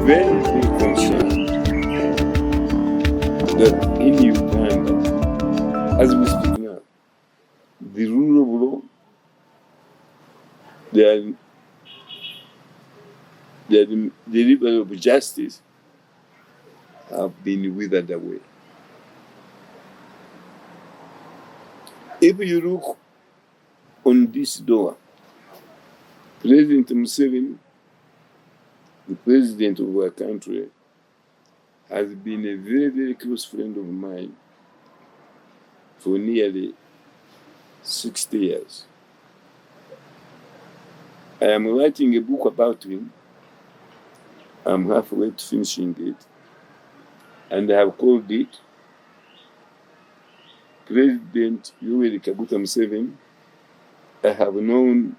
very, very concerned that in Uganda, as we speak now, the rule of law, the delivery of justice have been withered away. If you look on this door, President Museveni, the president of our country, has been a very, very close friend of mine for nearly 60 years. I am writing a book about him. I'm halfway to finishing it. And I have called it President Yoweri Kaguta Museveni. I have known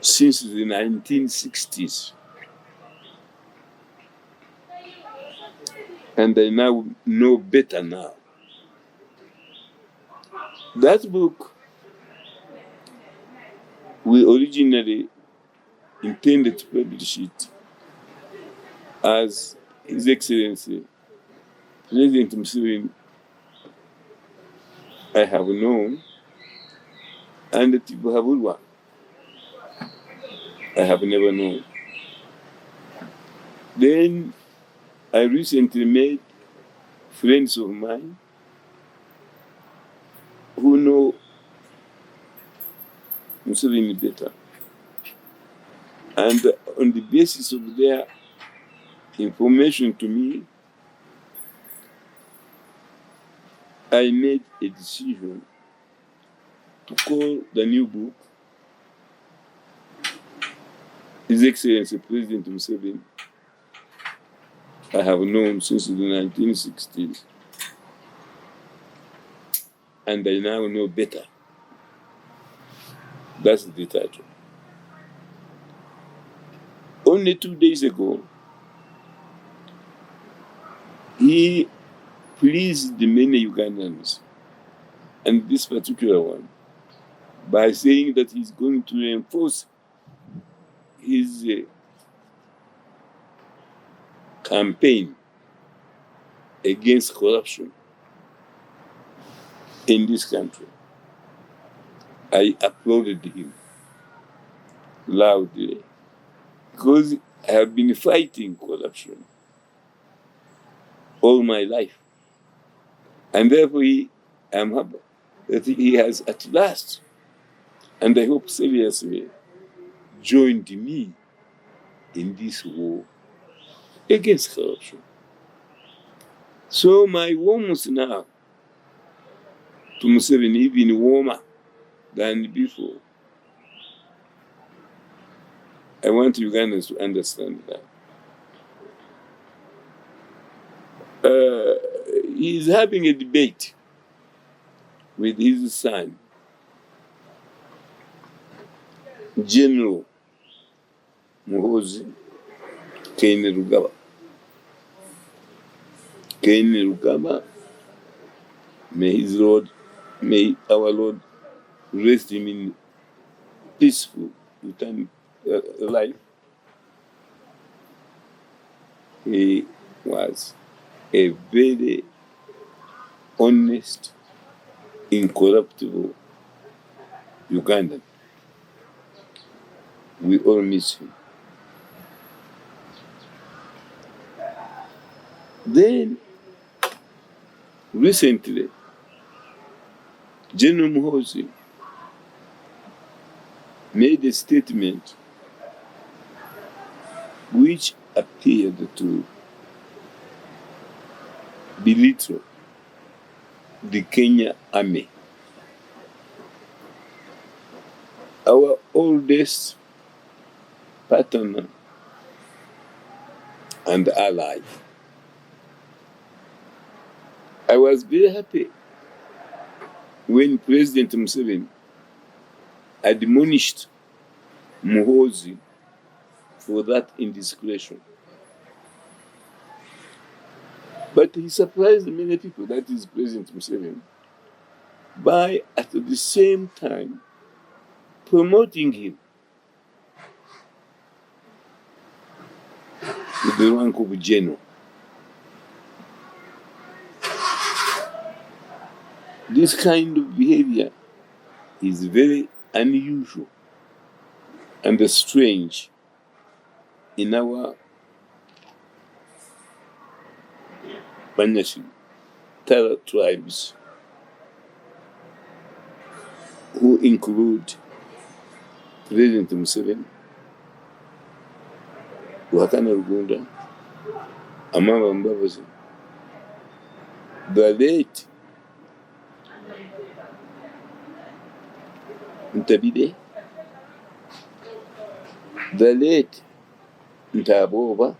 since the 1960s. And I now know better now. That book, we originally intended to publish it as His Excellency President Museveni I have known, and Tibuhaburwa I have never known. Then I recently made friends of mine who know Museveni better. And on the basis of their information to me, I made a decision to call the new book His Excellency President Museveni I have known since the 1960s, and I now know better. That's the title. Only 2 days ago, he pleased many Ugandans, and this particular one, by saying that he's going to reinforce his campaign against corruption in this country. I applauded him loudly because I have been fighting corruption all my life. And therefore, I'm happy that he has at last, and I hope seriously, joined me in this war against corruption. So my warmth now to Museveni is even warmer than before. I want Ugandans to understand that. He is having a debate with his son, General Muhoozi Kainerugaba. Kainerugaba, may our Lord rest him in peaceful life. He was a very honest, incorruptible Ugandan. We all miss him. Then, recently, General Muhoozi made a statement which appeared to belittle the Kenya army, our oldest partner and ally. I was very happy when President Museveni admonished Muhoozi for that indiscretion. But he surprised many people, that is President Museveni, by at the same time promoting him. with the rank of general. This kind of behavior is very unusual and strange in our Banyashi Tara tribes, who include President Museveni, Ruhakana Rugunda, Amama Mbabazi, the late Ntabide, the late Ntaboba,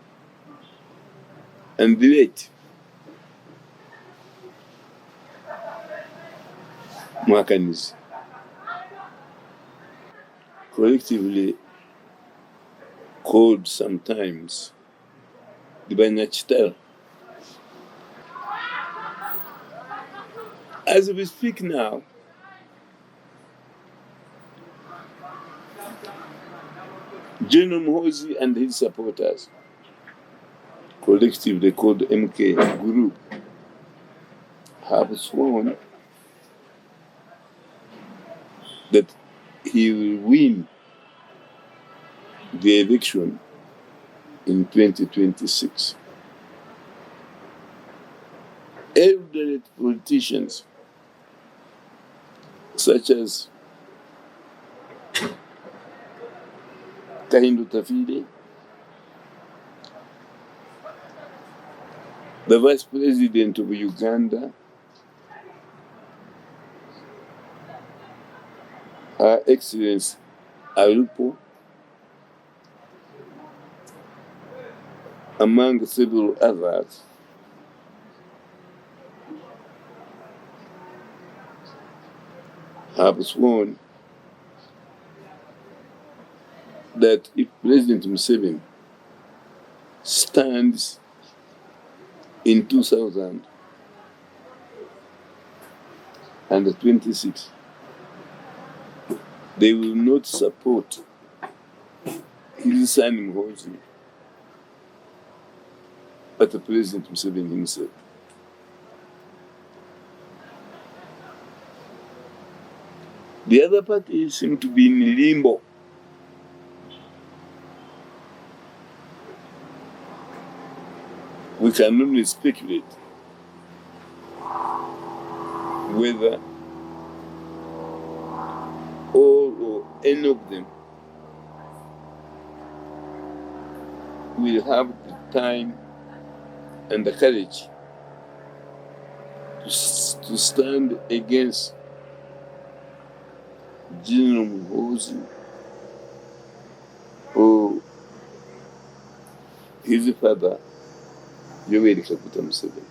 and the late Mwakanizi, collectively called sometimes the Banyachitara. As we speak now, General Muhoozi and his supporters, collectively called MK Group, have sworn that he will win the election in 2026. Elderly politicians such as Kahindu Tafide, the Vice President of Uganda, Her Excellency Alupo, among several others, have sworn that if President Museveni stands in 2026, they will not support his son Muhoozi, but the President Museveni himself. The other parties seem to be in limbo. We can only speculate whether all or any of them will have the time and the courage to stand against General Muhoozi or his father, Yoweri Kaguta Museveni.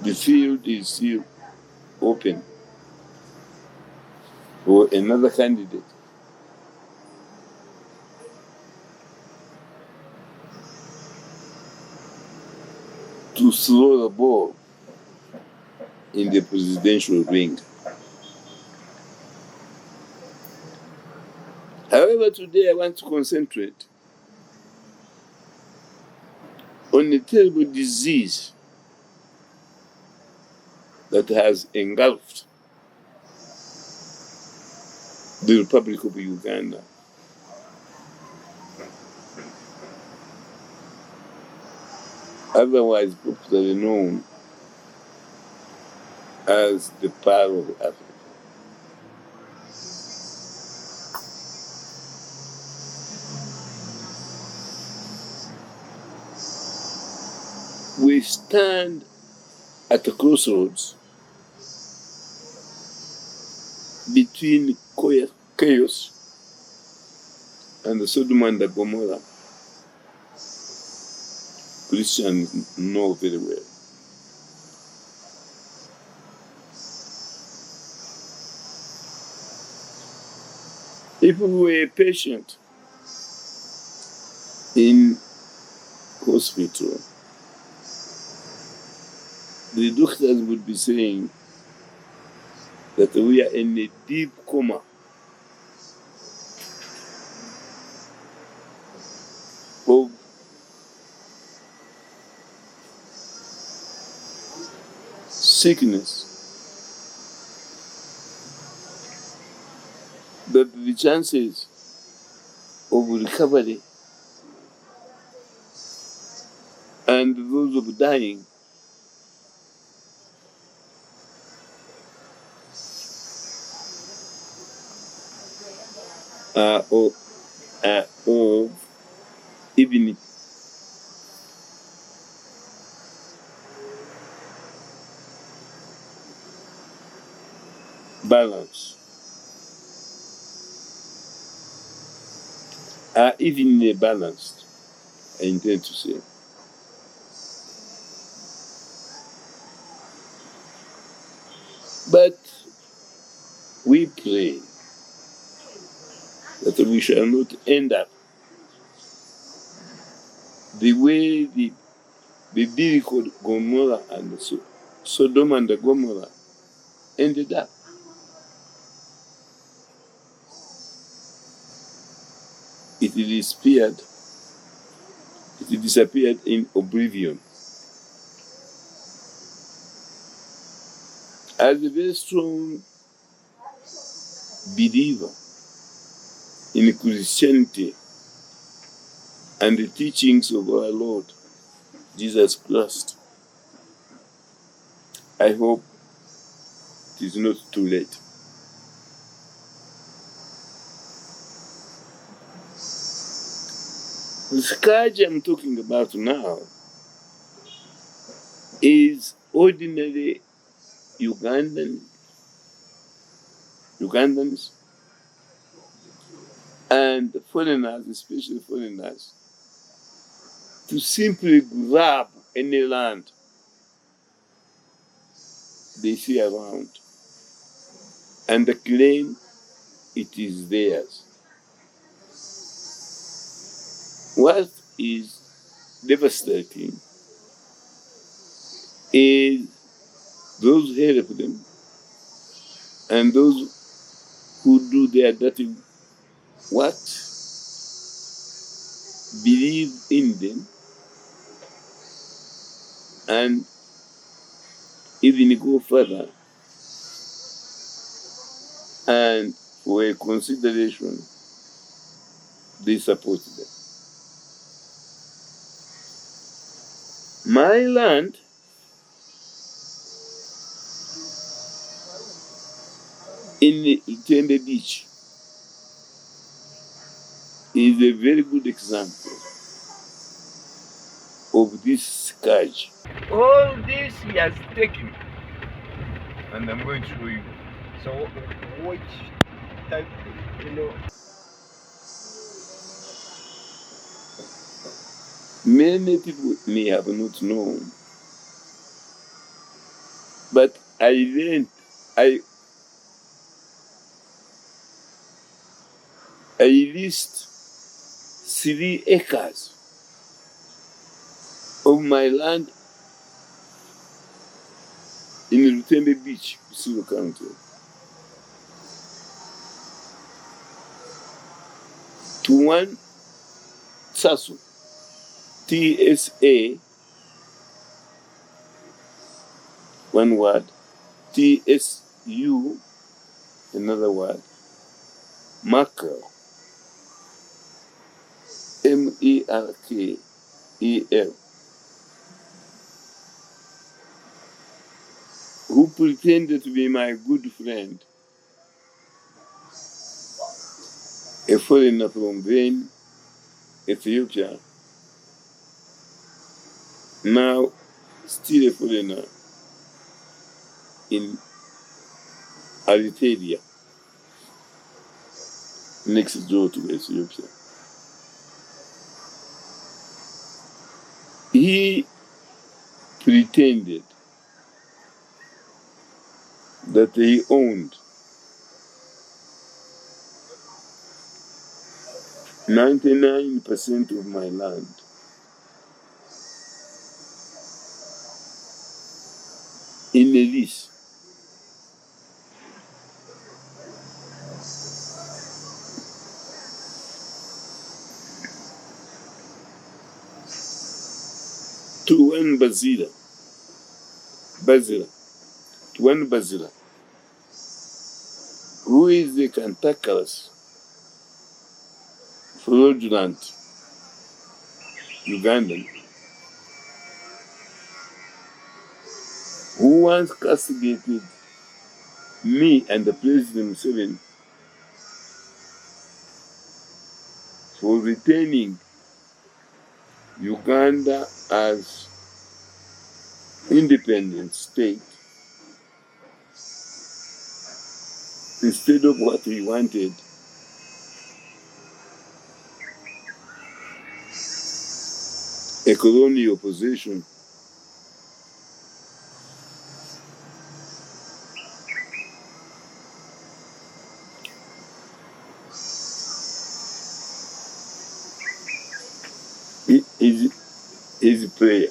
The field is still open for another candidate to throw the ball in the presidential ring. However, today I want to concentrate on a terrible disease that has engulfed the Republic of Uganda. Otherwise popularly known as the Pearl of Africa. We stand at a crossroads between chaos and the Sodom and the Gomorrah. Christians know very well. If we were a patient in hospital, the doctors would be saying that we are in a deep coma. sickness, that the chances of recovery and those of dying are of even balance, are evenly balanced, I intend to say. But we pray that we shall not end up the way the biblical Gomorrah and Sodom and Gomorrah ended up. It disappeared in oblivion. As a very strong believer in Christianity and the teachings of our Lord Jesus Christ, I hope it is not too late. The scourge I'm talking about now is ordinary Ugandans and foreigners, especially foreigners, to simply grab any land they see around and claim it is theirs. What is devastating is those who help them and those who do their dirty work believe in them and even go further, and for a consideration, they support them. My land in Tembe Beach is a very good example of this scourge. All this he has taken, and I'm going to show you. So which type, Many people may have not known, but I leased 3 acres of my land in Lutembe Beach, Sulu County, to one TSASU, TSA, one word, TSU, another word, Merkel, MERKEL, who pretended to be my good friend, a foreigner from then Ethiopia, now still a foreigner in Eritrea, next door to Ethiopia. He pretended that he owned 99% of my land. In a lease. To one Bazira, one Bazila, who is the cantankerous, fraudulent Ugandan, who once castigated me and the President Museveni for retaining Uganda as independent state instead of what he wanted, a colonial position. His prayer,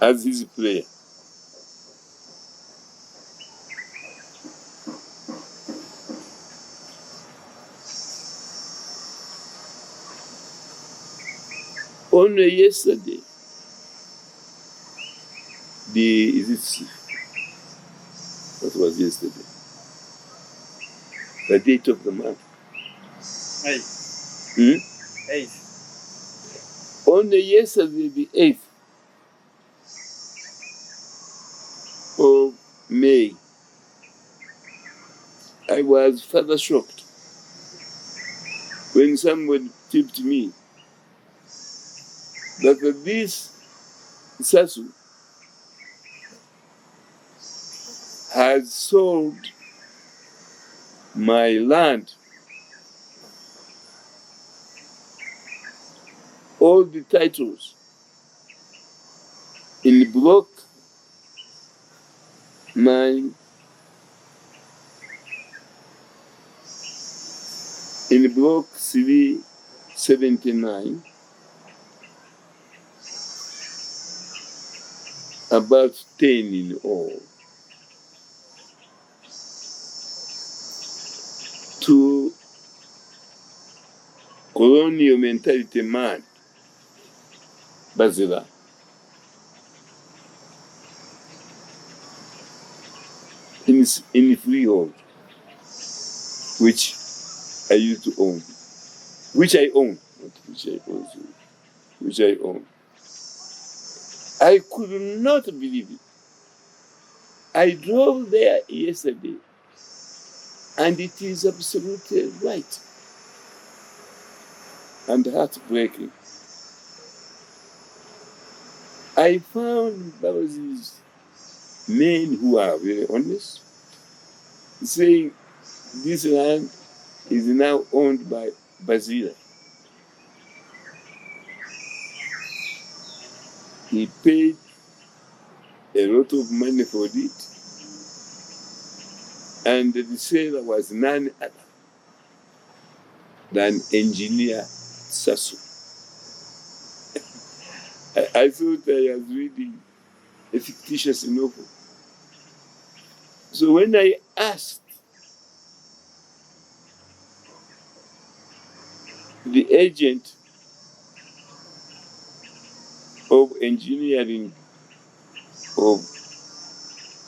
as his prayer. Only yesterday, what was yesterday? The date of the month. 8th. 8th. Only yesterday, the 8th of May, I was further shocked when someone tipped me that this Sasu has sold my land, all the titles in block 9, in block 379, about 10 in all, to colonial mentality man, Bazila, in freehold, which I used to own, which I own, not which I own, which I own. I could not believe it. I drove there yesterday, and it is absolutely right and heartbreaking. I found those men who are very honest, saying this land is now owned by Bazila. He paid a lot of money for it, and the seller was none other than engineer Sasu. I thought I was reading a fictitious novel. So when I asked the agent of engineering of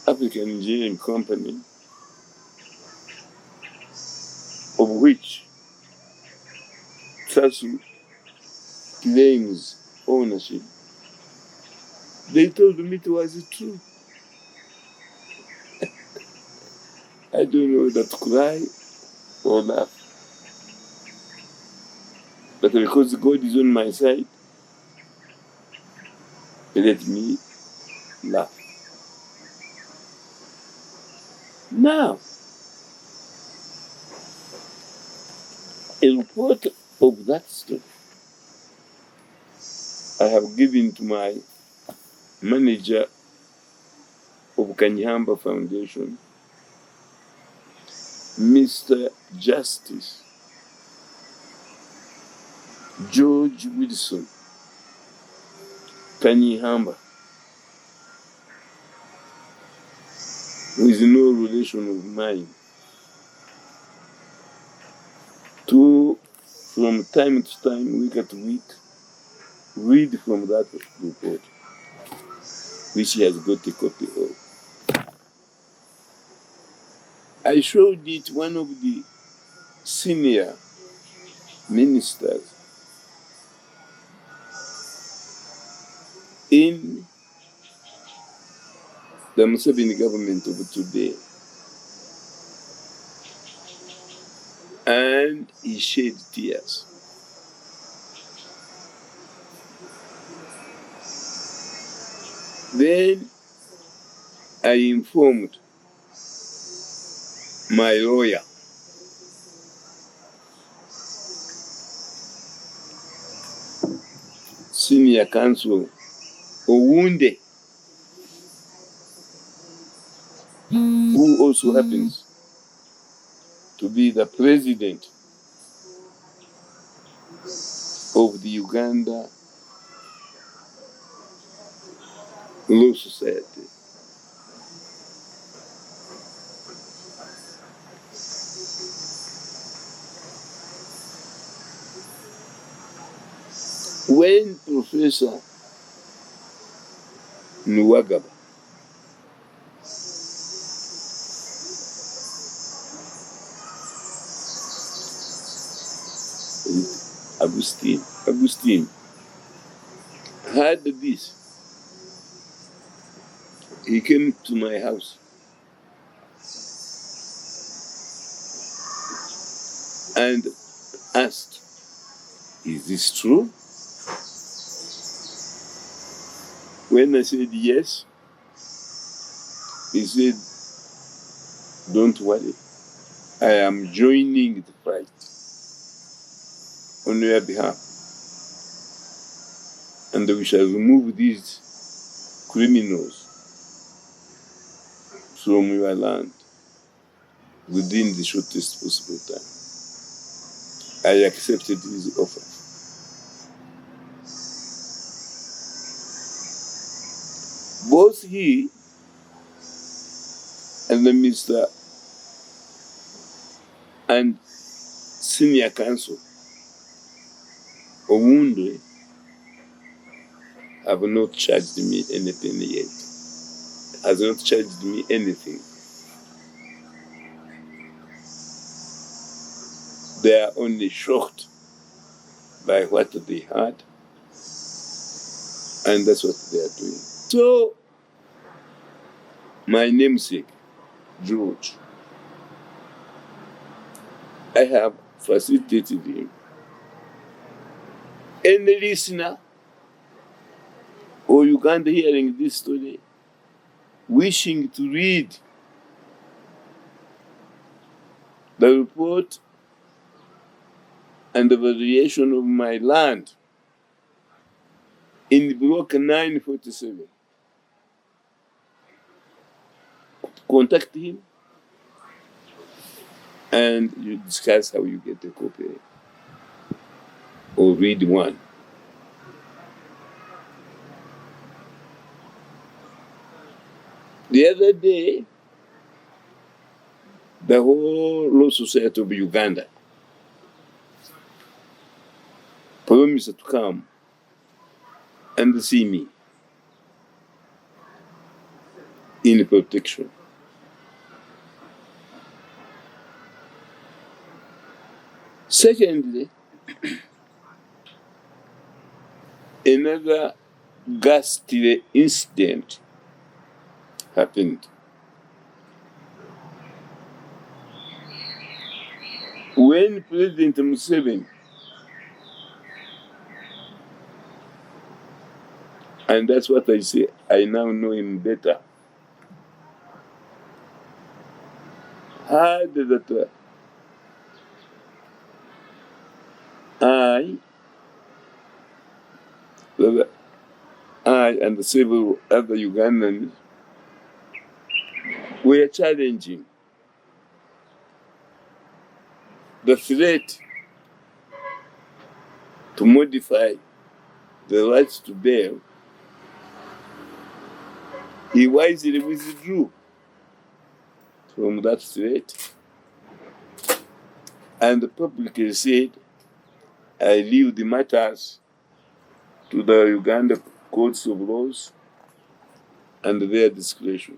African Engineering Company, of which Sasu claims ownership, they told me it was true. I don't know whether to cry or laugh. But because God is on my side, let me laugh. Now, a report of that story I have given to my manager of KANYEIHAMBA Foundation, Mr. Justice George Wilson KANYEIHAMBA, who is no relation of mine, to, from time to time, week at week, read from that report. which he has got a copy of. I showed it one of the senior ministers in the Museveni government of today, and he shed tears. Then I informed my lawyer, senior counsel Owunde, who also happens to be the president of the Uganda Law Society. When Professor Nwagaba Augustine heard this, he came to my house and asked, "Is this true?" When I said yes, he said, "Don't worry, I am joining the fight on your behalf, and we shall remove these criminals from your land within the shortest possible time." I accepted his offer. Both he and the Mr. and senior counsel Owunde have not charged me anything yet. Has not charged me anything. They are only shocked by what they heard, and that's what they are doing. So, my namesake, George, I have facilitated him. Any listener or Uganda hearing this story, wishing to read the report and the variation of my land in block 947, contact him and you discuss how you get a copy or read one. The other day, the whole Law Society of Uganda promised to come and see me in protection. Secondly, another ghastly incident happened. When President Museveni, and that's what I say, I now know him better, heard that I and several other Ugandans were challenging the threat to modify the right to bail. He wisely withdrew from that threat and publicly said, "I leave the matters to the Uganda courts of laws and their discretion,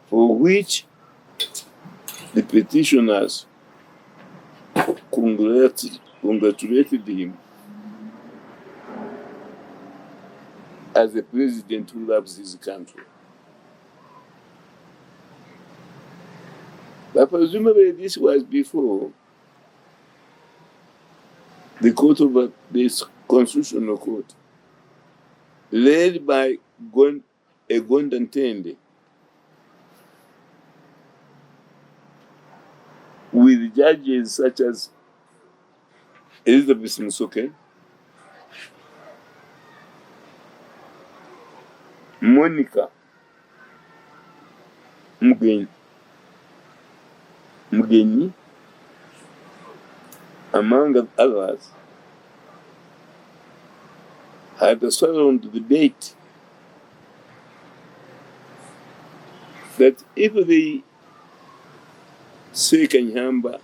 for which the petitioners congratulated him as a president who loves his country. But presumably this was before the constitutional court, led by Gonda Ntende, with judges such as Elizabeth Musoke, Monica Mugenyi, among others, had a solemn debate that if they say KANYEIHAMBA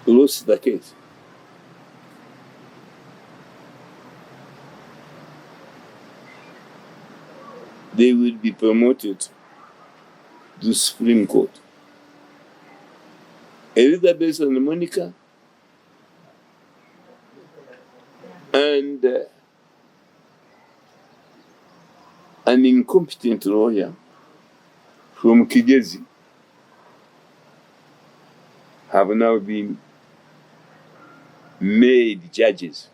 lost the case, they will be promoted to the Supreme Court. Elizabeth and Monica and an incompetent lawyer from Kigezi have now been made judges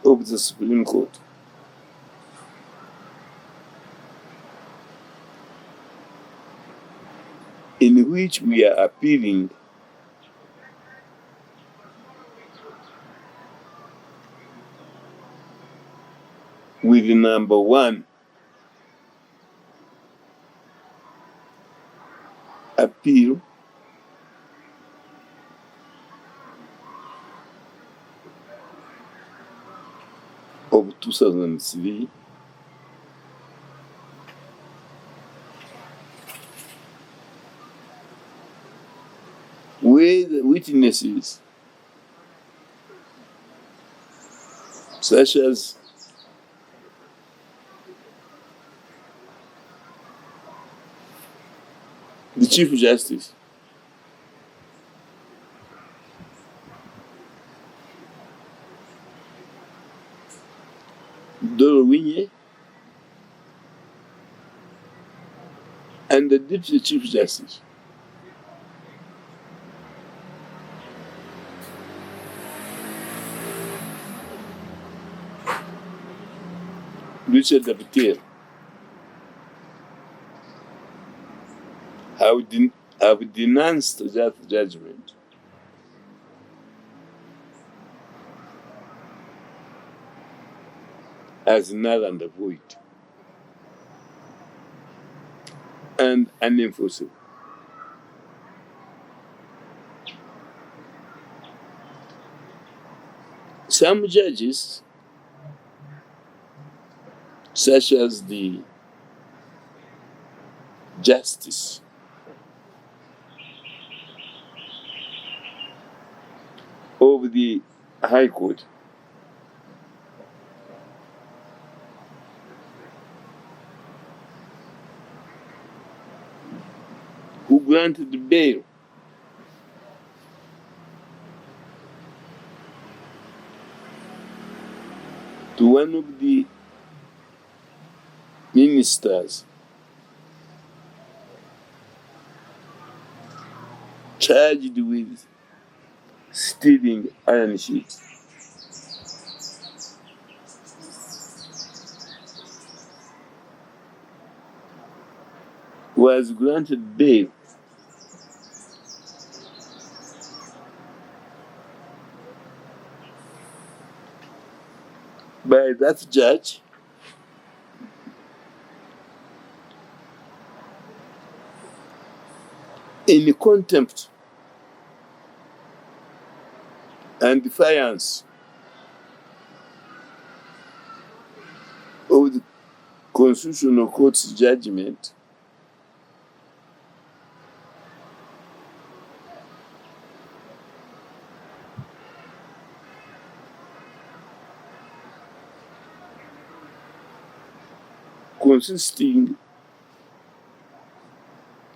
of the Supreme Court. In which we are appealing with number 1 appeal of 2003, where the witnesses such as the Chief Justice, Doro Winye, and the Deputy Chief Justice, Richard Abitel, have denounced that judgment as null and void and unenforceable. Some judges, such as the Justice of the High Court, who granted bail to one of the ministers charged with stealing iron sheets, was granted bail by that judge in contempt and defiance of the Constitutional Court's judgment consisting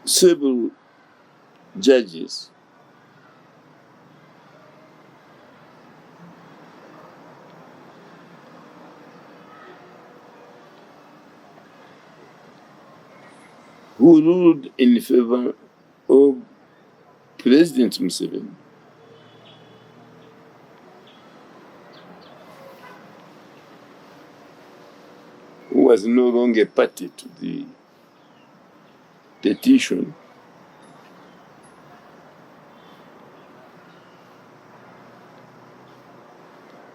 several judges who ruled in favor of President Museveni. Who was no longer party to the petition.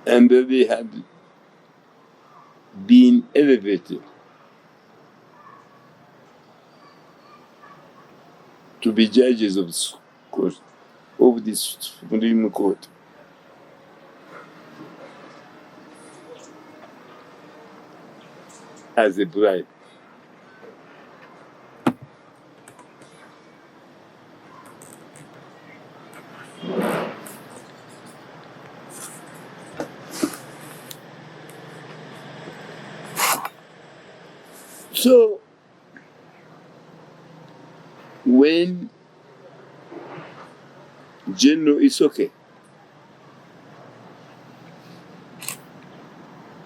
And they had been elevated to be judges of the Supreme Court. As a bribe. So, when General Isoke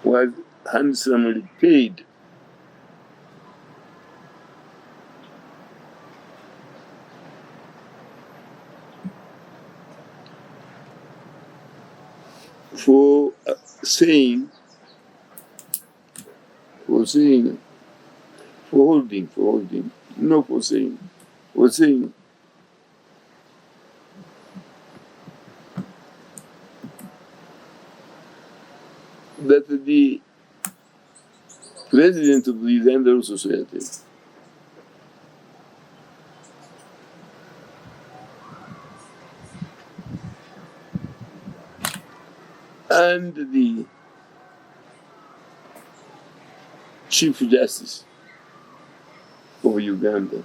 was handsomely paid for holding that the president of the Uganda Society and the Chief Justice of Uganda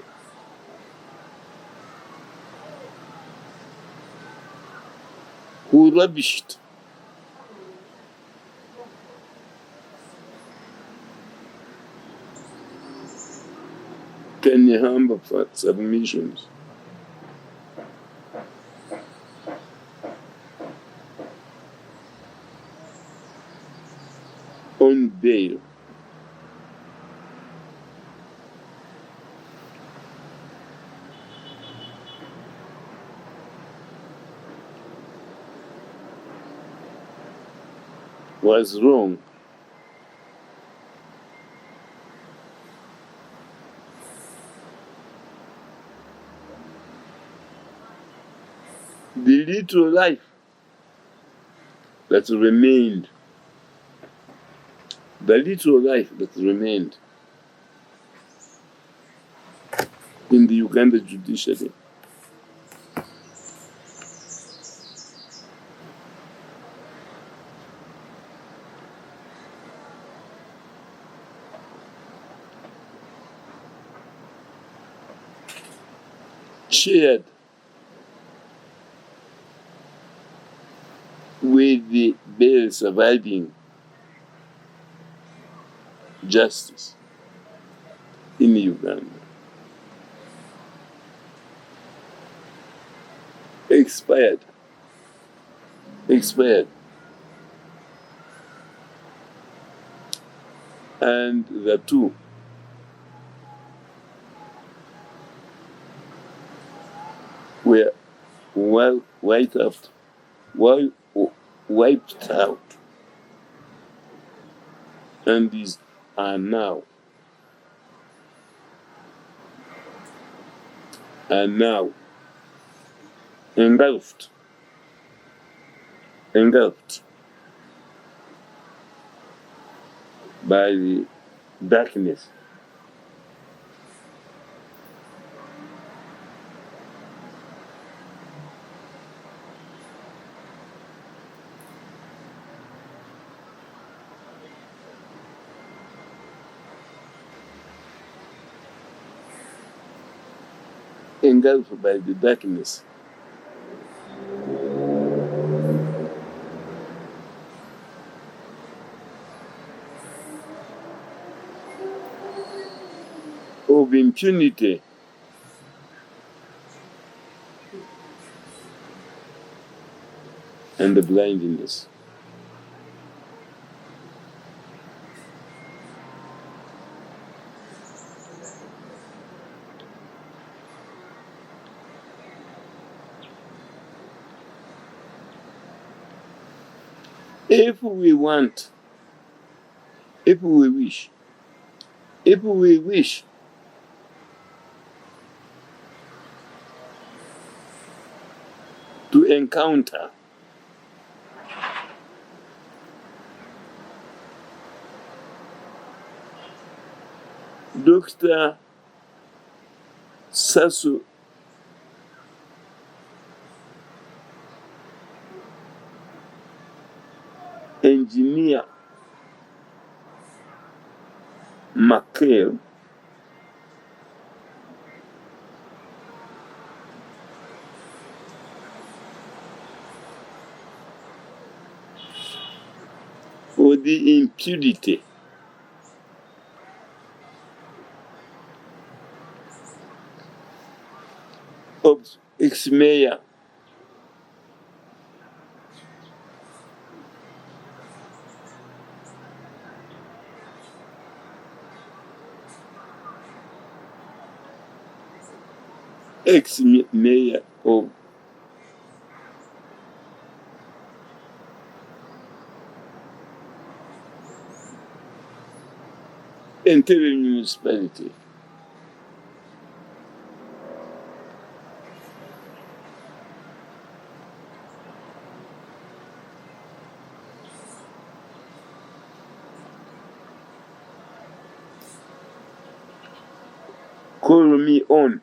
who rubbished KANYEIHAMBA for submissions on bail. Was wrong. The little life that remained, in the Uganda judiciary shared with the bare surviving justice in Uganda expired. And the two were wiped out, and these are now engulfed by the darkness. Engulfed by the darkness. of impunity and the blindness. If we want, if we wish to encounter Dr. Sasu Engineer McHale, for the impunity of ex-mayor of Entebbe municipality, call me on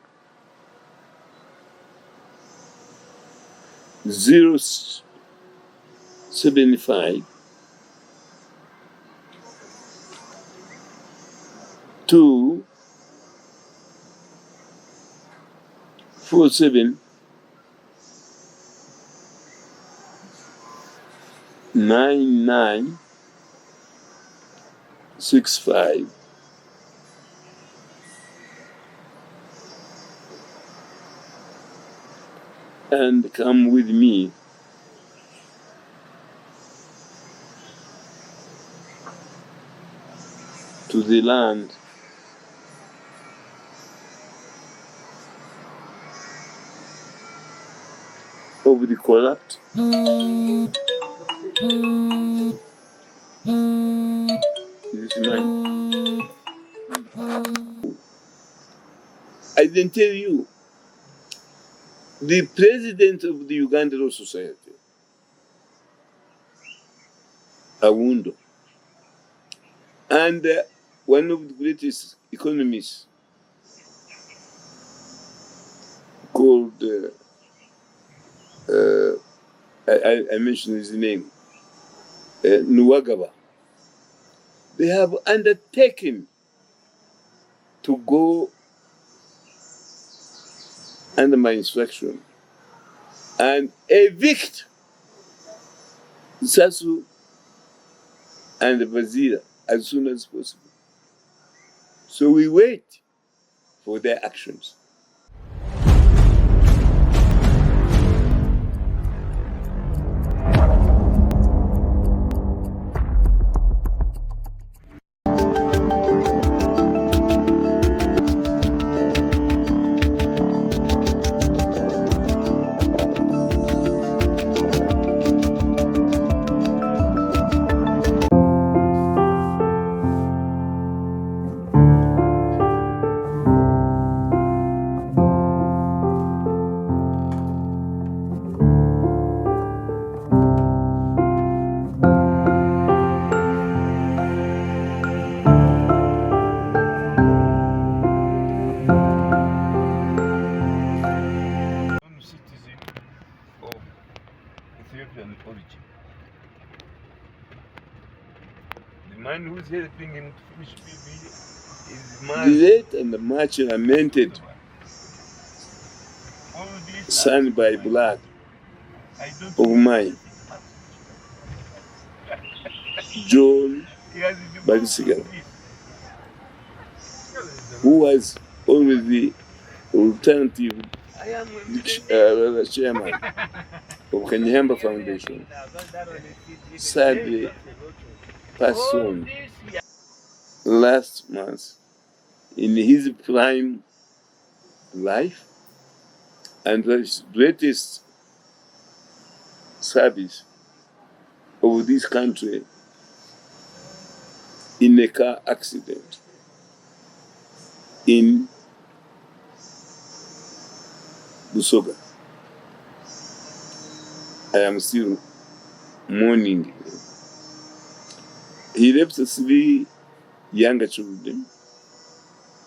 075 2 47 9965 and come with me to the land of the corrupt. This is mine. I didn't tell you, the president of the Uganda Law Society, Awundo, and one of the greatest economists called, I mentioned his name, Nuwagaba, they have undertaken to go under my instruction and evict Sasu and Bazira as soon as possible. So we wait for their actions. Origin. The man who's helping him to finish PB is great and much lamented son by blood of mine, John Bagisigan, who was always the alternative chairman of KANYEIHAMBA Foundation, sadly passed on last month in his prime life, and his greatest service of this country in a car accident in Busoga. I am still mourning him. He left 3 younger children.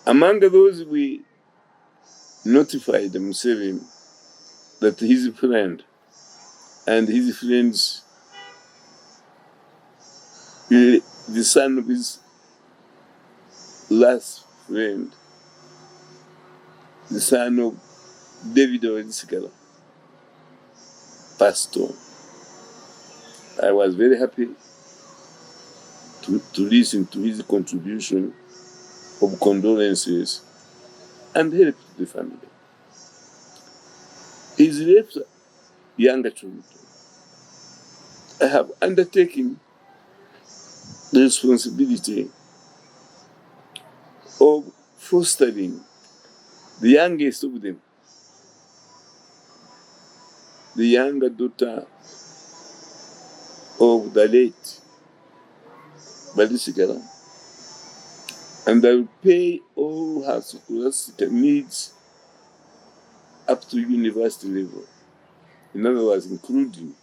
Among those, we notified Museveni that his friend and his friends, the son of his last friend, the son of David Oedisikala, passed on. I was very happy to listen to his contribution of condolences and help to the family. He's left younger children. I have undertaken the responsibility of fostering the youngest of them, the younger daughter of the late Balisigala, and I will pay all her scholastic needs up to university level. In other words, including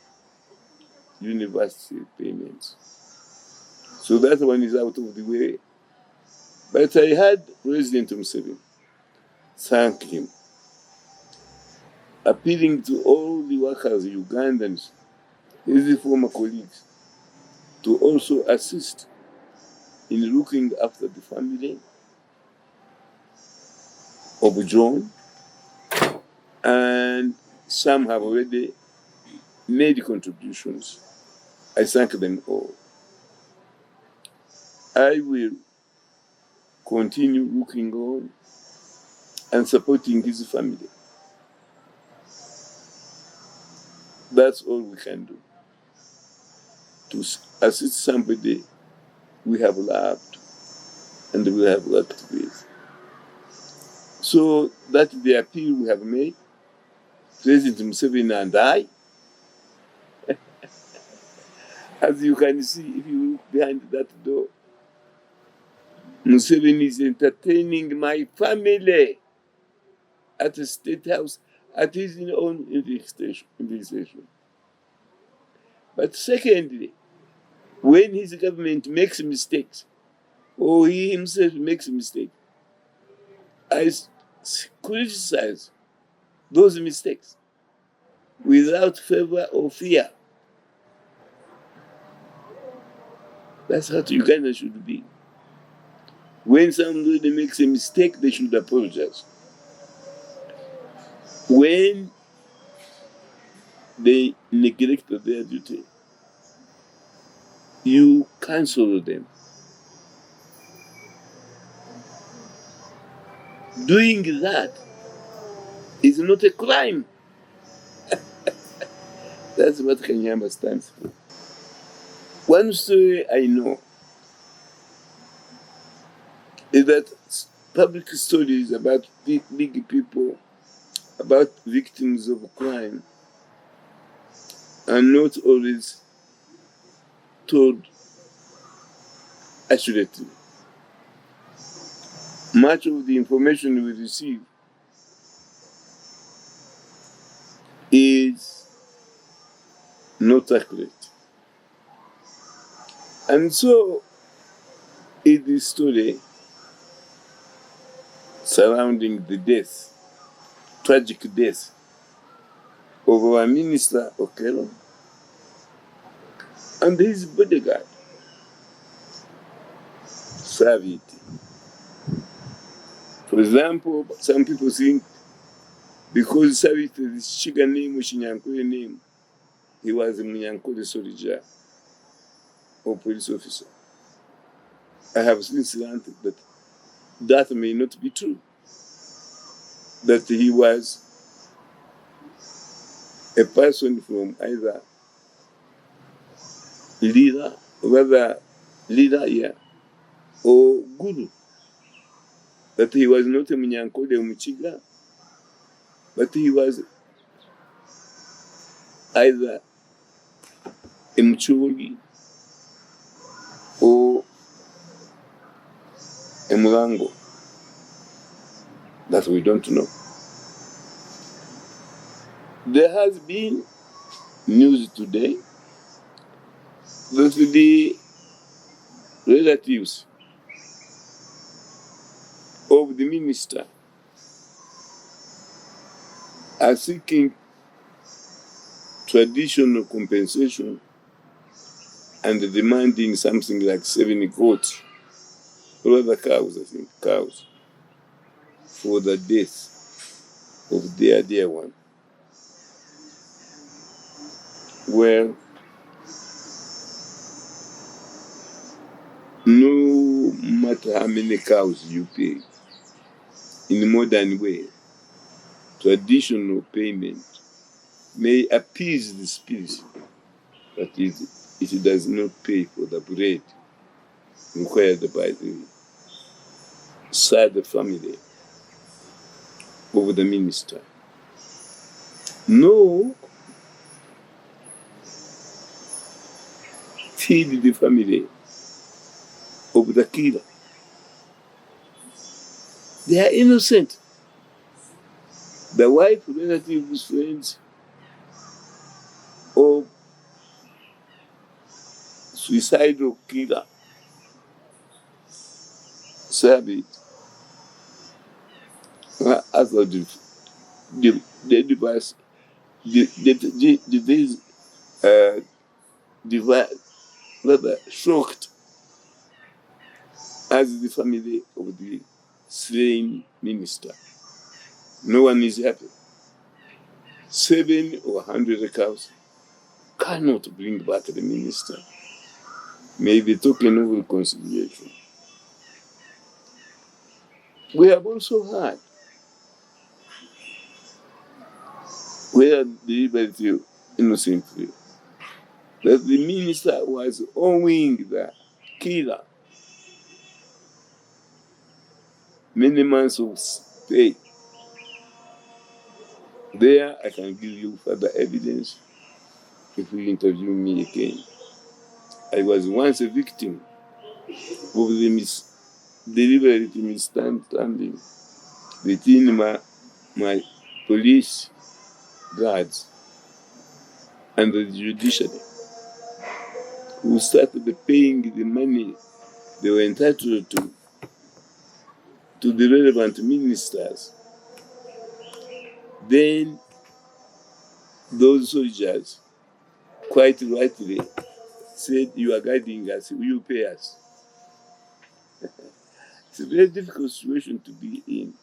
university payments. So that one is out of the way. But I had President Museveni thank him, appealing to all the workers, Ugandans, his former colleagues, to also assist in looking after the family of John, and some have already made contributions. I thank them all. I will continue looking on and supporting his family. That's all we can do, to assist somebody we have loved and we have worked with. So that's the appeal we have made, President Museveni and I. As you can see, if you look behind that door, Museveni is entertaining my family at the State House at his own invitation. But secondly, when his government makes mistakes, or he himself makes a mistake, I criticize those mistakes without favor or fear. That's how Uganda should be. When somebody makes a mistake, they should apologize. When they neglect their duty, you cancel them. Doing that is not a crime. That's what KANYEIHAMBA stands for. One story I know is that public stories about big people, about victims of crime, are not always told accurately. Much of the information we receive is not accurate. And so, in this story surrounding the death, tragic death of our minister Okello and his bodyguard, Savit. For example, some people think because Savit is Shiga name or Shinyankole name, he was a Munyankole soldier or police officer. I have since learned that that may not be true. that he was a person from either leader, yeah, or guru. That he was not a Munyankole Muchiga, but he was either a Mcholi or a Mulango. That we don't know. There has been news today that the relatives of the minister are seeking traditional compensation and demanding something like 7 goats, or other cows, I think, cows, for the death of their dear one. Well, no matter how many cows you pay, in a modern way, traditional payment may appease the spirit, but it does not pay for the bread required by the sad family of the minister. No, feed the family of the killer. They are innocent. The wife, relatives, friends of suicidal killer serve it as a device. Rather shocked as the family of the slain minister. No one is happy. 7 or 100 cows cannot bring back the minister. Maybe token of reconciliation. We have also heard where deliberately innocently that the minister was owing the killer many months of pay. There I can give you further evidence if you interview me again. I was once a victim of the deliberate misunderstanding between my police guards and the judiciary, who started paying the money they were entitled to the relevant ministers. Then those soldiers quite rightly said, "You are guiding us, will you pay us?" It's a very difficult situation to be in.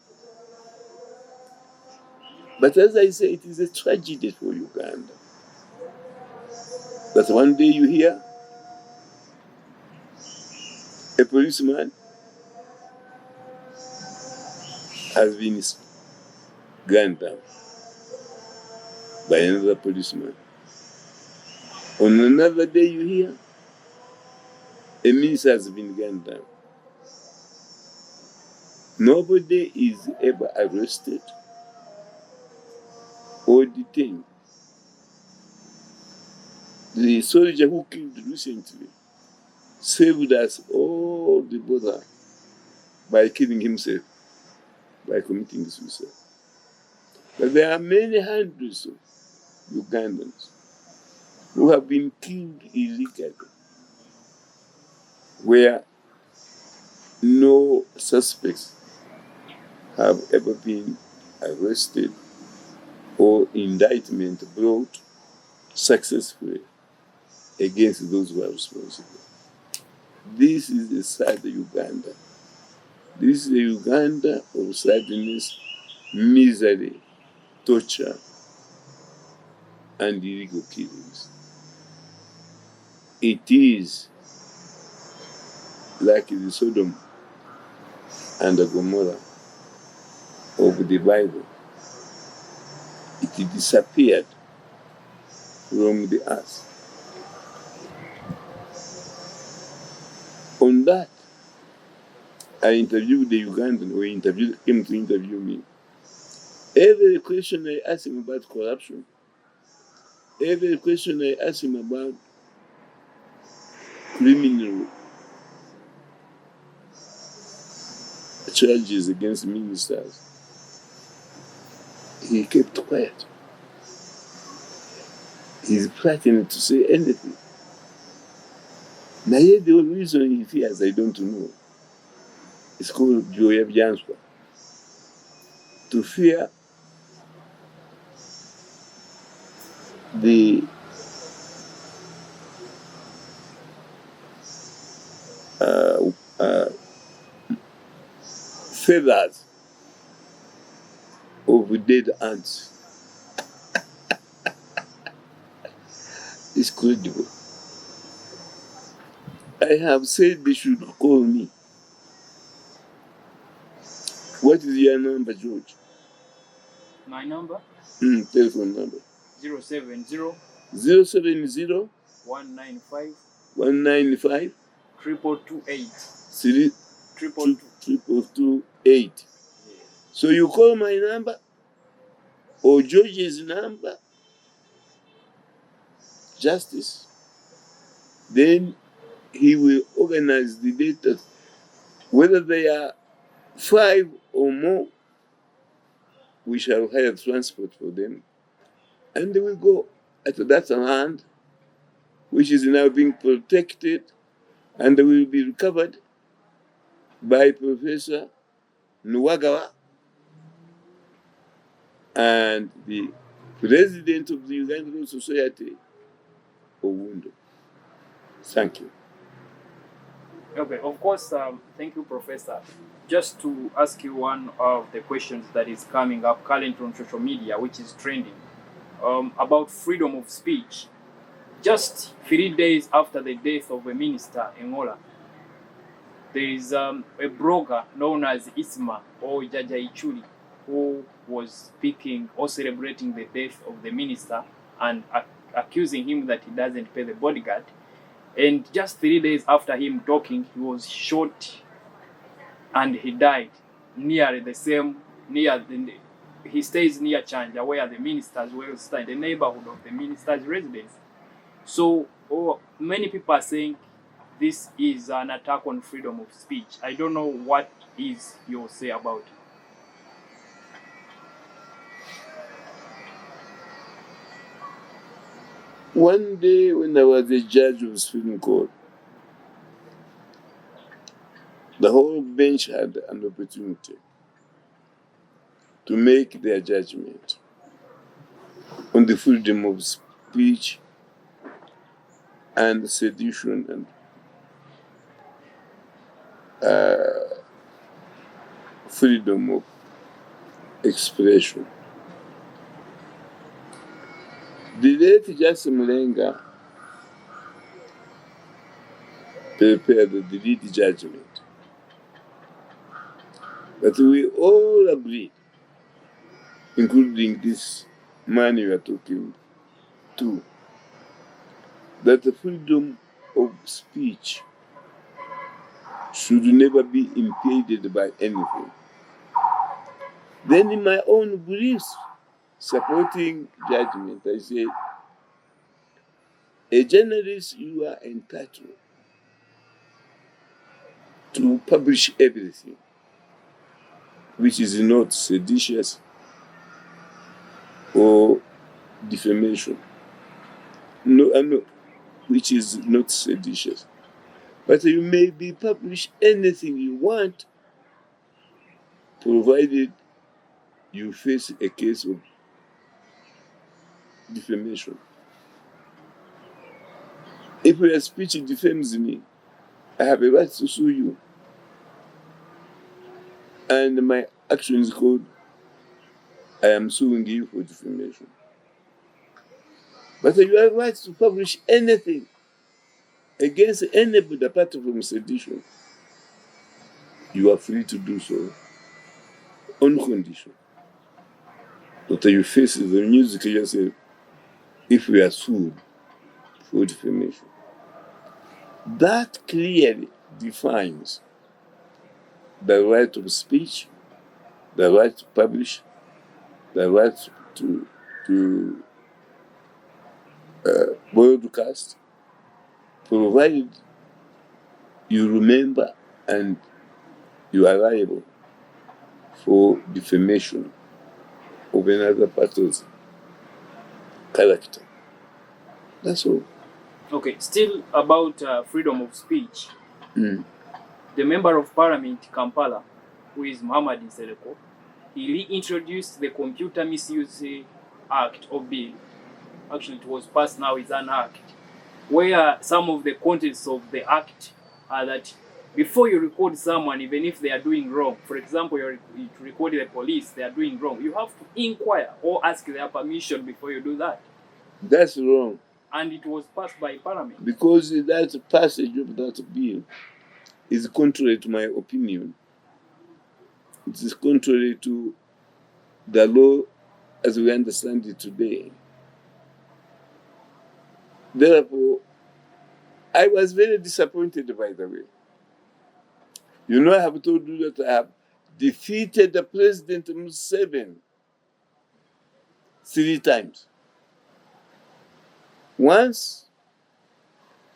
But as I say, it is a tragedy for Uganda that one day you hear a policeman has been gunned down by another policeman. On another day you hear a minister has been gunned down. Nobody is ever arrested or detained. The soldier who killed recently saved us all the bother by killing himself, by committing suicide. But there are many hundreds of Ugandans who have been killed illegally, where no suspects have ever been arrested or indictment brought successfully against those who are responsible. This is a sad Uganda. This is a Uganda of sadness, misery, torture, and illegal killings. It is like the Sodom and the Gomorrah of of the Bible. It disappeared from the earth. On that, I interviewed the Ugandan who came to interview me. Every question I asked him about corruption, every question I asked him about criminal charges against ministers, he kept quiet. He's frightened to say anything. Now, the only reason he fears, I don't know. It's called Joya Byanswa. To fear the feathers of dead ants. It's credible. I have said they should call me. What is your number, George? My number? Telephone number. 070 070 195 195 228. 3228. So you call my number or George's number, Justice, then he will organize the data. Whether they are 5 or more, we shall hire transport for them. And they will go at that land, which is now being protected, and they will be recovered by Professor Nwagawa and the president of the Ugandan Society, Owundo. Thank you. Okay, of course, thank you, Professor. Just to ask you one of the questions that is coming up currently on social media, which is trending, about freedom of speech. Just 3 days after the death of a minister in Angola, there is a blogger known as Isma or Jaja Ichuri who was speaking or celebrating the death of the minister and accusing him that he doesn't pay the bodyguard. And just 3 days after him talking, he was shot and he died near the same, he stays near Chanja where the ministers were staying, the neighborhood of the minister's residence. So many people are saying this is an attack on freedom of speech. I don't know what is your say about it. One day when I was a judge of the Supreme Court, the whole bench had an opportunity to make their judgment on the freedom of speech and sedition and freedom of expression. The late Justice Mulenga prepared the lead judgment. But we all agreed, including this man you are talking to, that the freedom of speech should never be impeded by anything. Then in my own beliefs, supporting judgment, I say, a journalist, you are entitled to publish everything which is not seditious or defamation. No, which is not seditious. But you may be publish anything you want, provided you face a case of defamation. If your speech defames me, I have a right to sue you. And my action is called, I am suing you for defamation. But you have rights to publish anything against anybody apart from sedition. You are free to do so on condition But you face the music, you say, if we are sued for defamation, that clearly defines the right of speech, the right to publish, the right to broadcast, provided you remember and you are liable for defamation of another person's character. That's all. Okay, still about freedom of speech. Mm. The Member of Parliament, Kampala, who is Muhammad Nsereko, he reintroduced the Computer Misuse Act or Bill. Actually, it was passed now, it's an act, where some of the contents of the act are that before you record someone, even if they are doing wrong, for example, you record the police, they are doing wrong, you have to inquire or ask their permission before you do that. That's wrong. And it was passed by Parliament. Because that passage of that bill is contrary to my opinion. It is contrary to the law as we understand it today. Therefore, I was very disappointed, by the way. You know, I have told you that I have defeated the President Museveni 3 times. Once,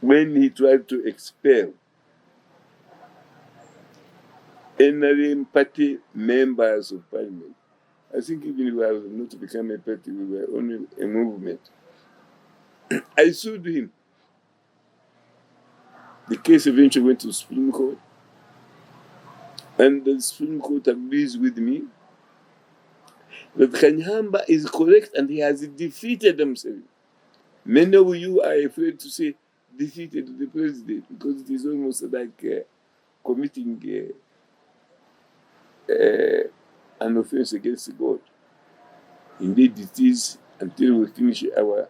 when he tried to expel NRM party members of parliament. I think even if we have not become a party, we were only a movement. I sued him. The case eventually went to the Supreme Court. And the Supreme Court agrees with me that KANYEIHAMBA is correct and he has defeated himself. Many of you are afraid to say defeated the president because it is almost like committing an offense against God. Indeed, it is until we finish our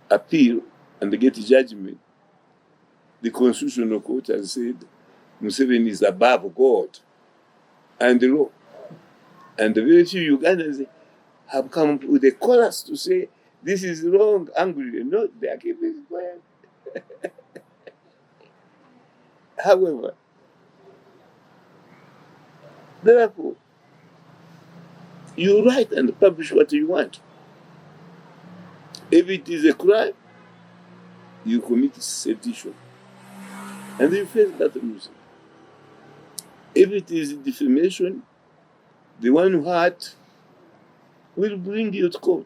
appeal and get judgment. The Constitutional Court has said Museveni is above God and the law. And the very few Ugandans have come up with a chorus to say this is wrong, angry. No, they are keeping quiet. However, therefore, you write and publish what you want. If it is a crime, you commit sedition. And you face that music. If it is defamation, the one who hurt will bring you to court.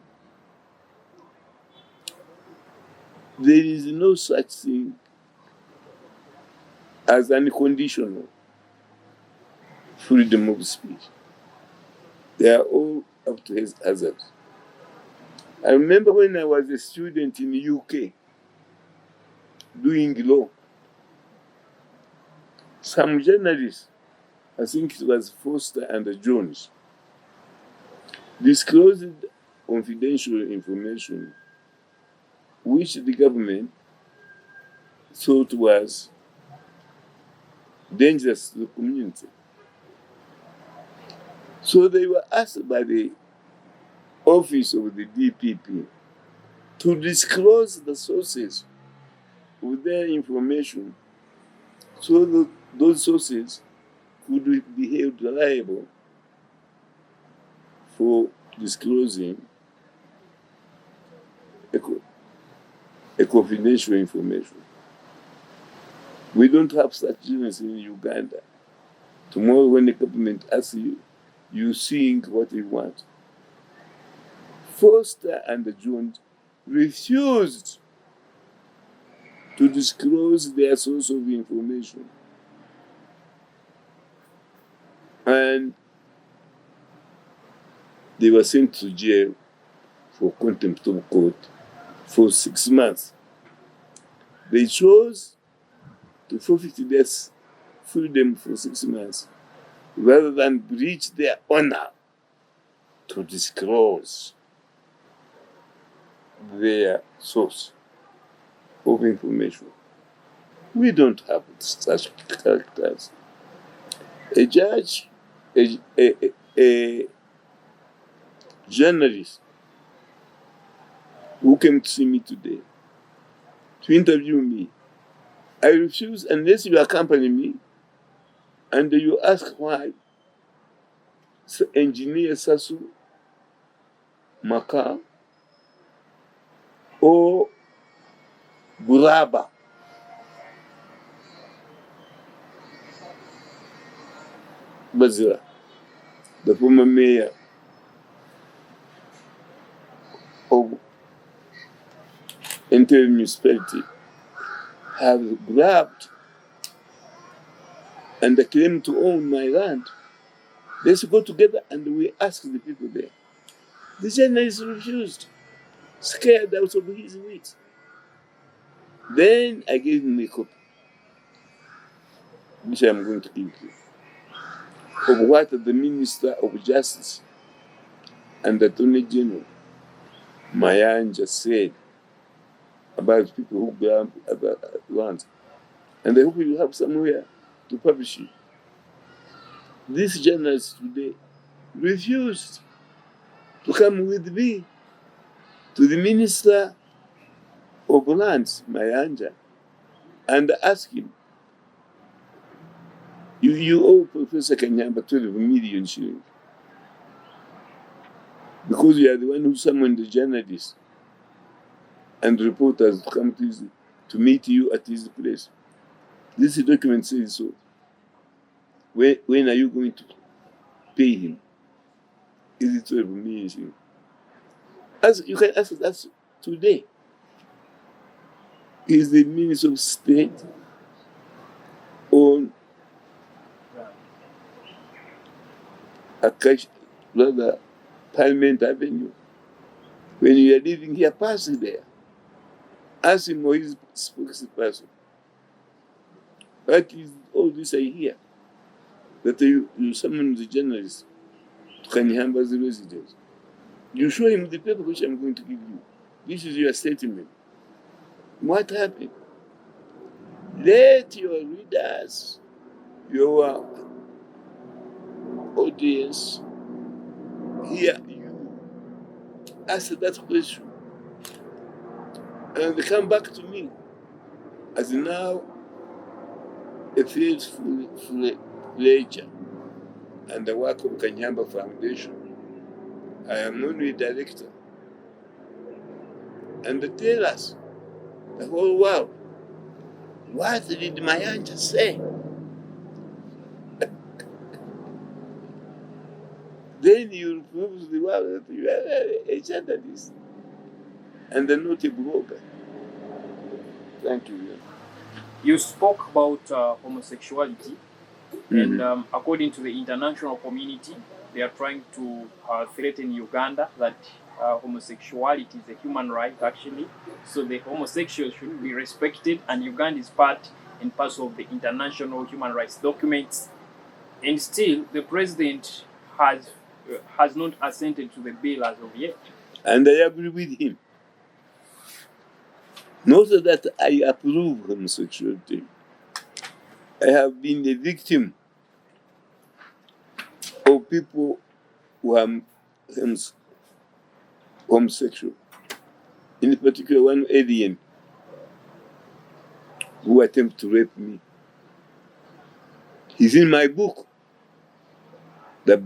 There is no such thing as unconditional freedom of speech. They are all up to his hazards. I remember when I was a student in the UK doing law, some journalists, I think it was Foster and Jones, disclosed confidential information which the government thought was dangerous to the community. So they were asked by the office of the DPP to disclose the sources of their information so that those sources could be held liable for disclosing a confidential information. We don't have such things in Uganda. Tomorrow when the government asks you, you sing what you want. Foster and Jones refused to disclose their source of information. And they were sent to jail for contempt of court for 6 months. They chose to forfeit their freedom for 6 months rather than breach their honor to disclose their source of information. We don't have such characters. A judge, a journalists who came to see me today to interview me. I refuse unless you accompany me and you ask why Engineer Sasu Maka or Buraba Bazira, the former mayor of entire municipality, have grabbed and they claim to own my land. Let's go together and we ask the people there. The journalist refused, scared out of his wits. Then I gave him a copy, which I'm going to give you, of what the Minister of Justice and the Attorney General Mayanja said about people who grab other lands. And I hope you have somewhere to publish it. This journalist today refused to come with me to the Minister of Lands, Mayanja, and ask him, you owe Professor KANYEIHAMBA 12 million shillings because you are the one who summoned the journalists and reporters to come to meet you at his place. This document says so. When are you going to pay him? Is it 12 million shillings? As you can ask us today. Is the Minister of State on Parliament Avenue? When you are living here, pass there. Ask him or his spokesperson. What is all this I hear? That you summon the journalist to KANYEIHAMBA's residence. You show him the paper which I'm going to give you. This is your statement. What happened? Let your readers, your audience, hear you ask that question. And they come back to me as now a faithful ledger and the work of KANYEIHAMBA Foundation. I am only director. And they tell us, the whole world, what did Mayanja say? Then you prove to the world that you are a journalist and not a blogger. Thank you. You spoke about homosexuality, and according to the international community, they are trying to threaten Uganda that homosexuality is a human right, actually. So the homosexuals should be respected, and Uganda is part and parcel of the international human rights documents. And still, the president has not assented to the bill as of yet. And I agree with him. Not that I approve homosexuality. I have been a victim of people who are homosexual. In particular, one alien who attempted to rape me. He's in my book. The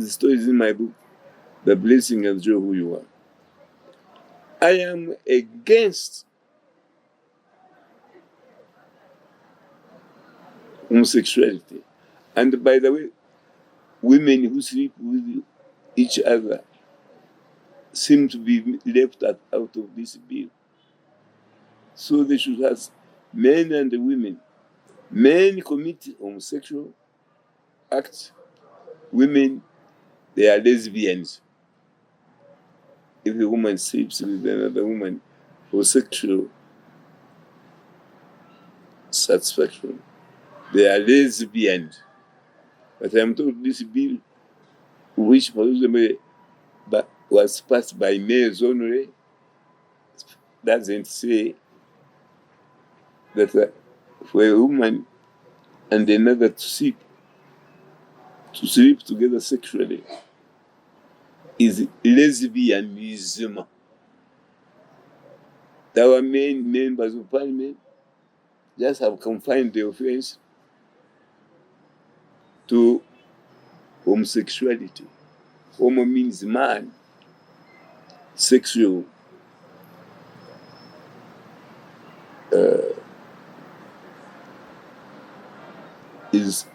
story is in my book. The Blessing and Joy Who You Are. I am against homosexuality. And by the way, women who sleep with each other seem to be left out of this bill. So they should have men and women. Men commit homosexual acts. Women, they are lesbians. If a woman sleeps with another woman for sexual satisfaction, they are lesbians. But I'm told this bill, which for example was passed by males only, doesn't say that for a woman and another to sleep together sexually, is lesbianism. Our main members of parliament just have confined the offense to homosexuality. Homo means man. Sexual is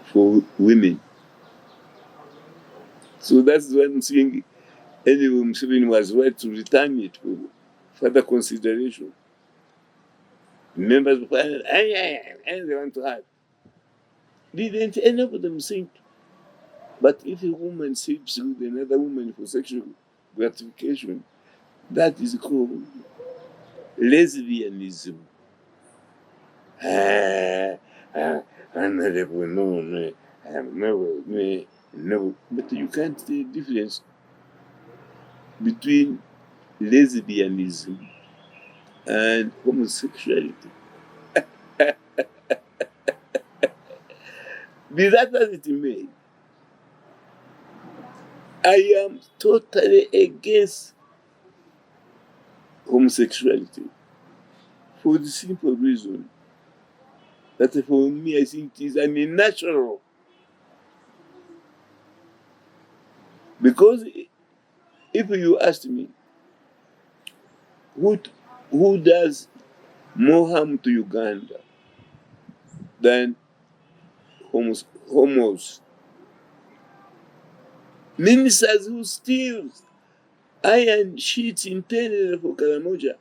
for women. So that's one thing. Anyway, Museveni was right to return it for further consideration. Members of parliament, and they want to have. Didn't any of them think? But if a woman sleeps with another woman for sexual gratification, that is called lesbianism. Honorable, no. But you can't see the difference between lesbianism and homosexuality. Be that as it may, I am totally against homosexuality for the simple reason that for me I think it is unnatural. Because if you ask me, who does more harm to Uganda than homos? Ministers who steal iron sheets intended for Karamoja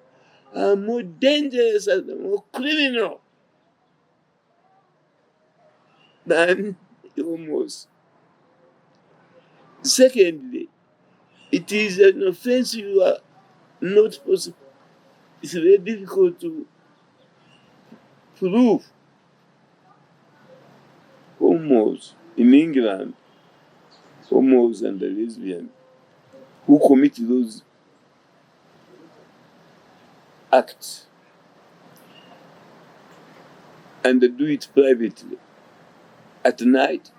are more dangerous and more criminal than homos. Secondly, it is an offense you are not possible. It's very difficult to prove. Homos in England, homos and the lesbian who commit those acts and they do it privately at night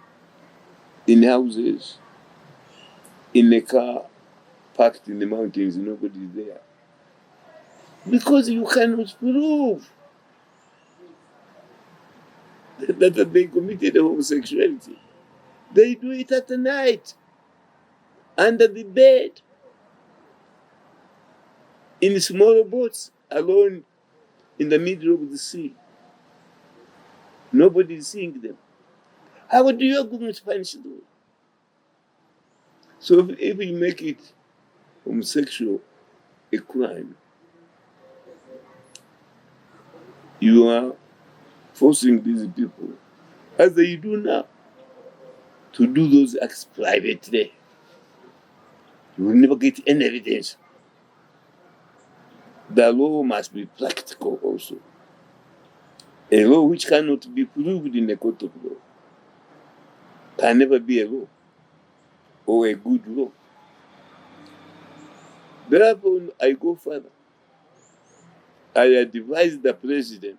in houses, in a car parked in the mountains, nobody's there. Because you cannot prove that they committed homosexuality. They do it at night, under the bed, in small boats, alone in the middle of the sea. Nobody is seeing them. How do you going to punish them? So if you make it homosexual a crime, you are forcing these people, as they do now, to do those acts privately. You will never get any evidence. The law must be practical also. A law which cannot be proved in a court of law can never be a law or a good law. Therefore, I go further. I advise the president